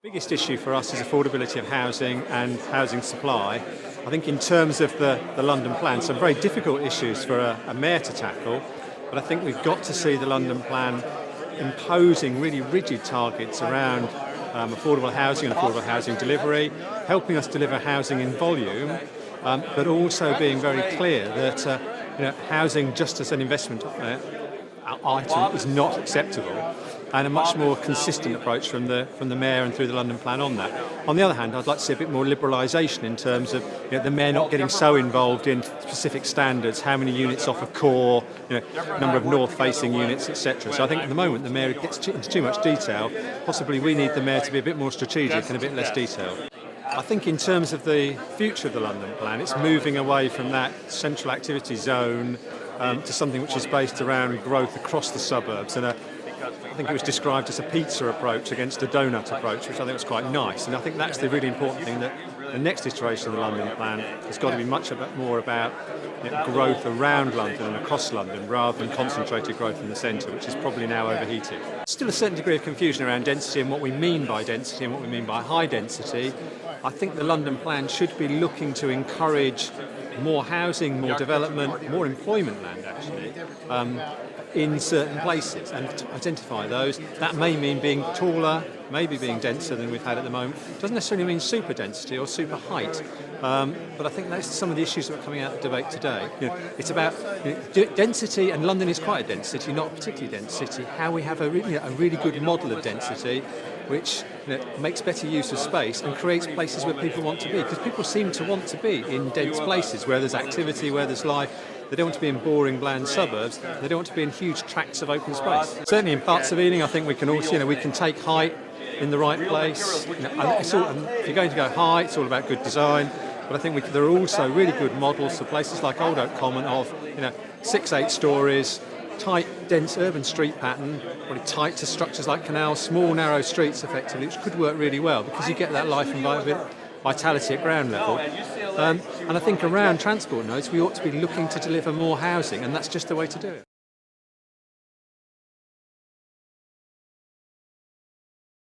Biggest issue for us is affordability of housing and housing supply. I think in terms of the London plan, some very difficult issues for a mayor to tackle, but I think we've got to see the London plan imposing really rigid targets around affordable housing and affordable housing delivery, helping us deliver housing in volume, but also being very clear that housing just as an investment item is not acceptable, and a much more consistent approach from the mayor and through the London plan on that. On the other hand, I'd like to see a bit more liberalisation in terms of the mayor not getting so involved in specific standards, how many units off a core, number of north-facing units, etc. So I think at the moment the mayor gets into too much detail. Possibly we need the mayor to be a bit more strategic and a bit less detailed. I think in terms of the future of the London plan, it's moving away from that central activity zone to something which is based around growth across the suburbs, and I think it was described as a pizza approach against a donut approach, which I think was quite nice. And I think that's the really important thing, that the next iteration of the London plan has got to be much more about growth around London and across London, rather than concentrated growth in the centre, which is probably now overheated. Still a certain degree of confusion around density and what we mean by density and what we mean by high density. I think the London plan should be looking to encourage more housing, more development, more employment land actually, in certain places, and to identify those. That may mean being taller, maybe being denser than we've had at the moment. It doesn't necessarily mean super density or super height, but I think that's some of the issues that are coming out of the debate today. It's about density, and London is quite a dense city, not a particularly dense city. How we have a really good model of density, which makes better use of space and creates places where people want to be, because people seem to want to be in dense places where there's activity, where there's life. They don't want to be in boring, bland suburbs. They don't want to be in huge tracts of open space. Certainly in parts of Ealing, I think we can also, we can take height in the right place. And if you're going to go high, it's all about good design. But I think there are also really good models for places like Old Oak Common of 6-8 stories, tight, dense urban street pattern, really tight to structures like canals, small, narrow streets effectively, which could work really well because you get that life and vitality at ground level. And I think around transport nodes, we ought to be looking to deliver more housing, and that's just the way to do it.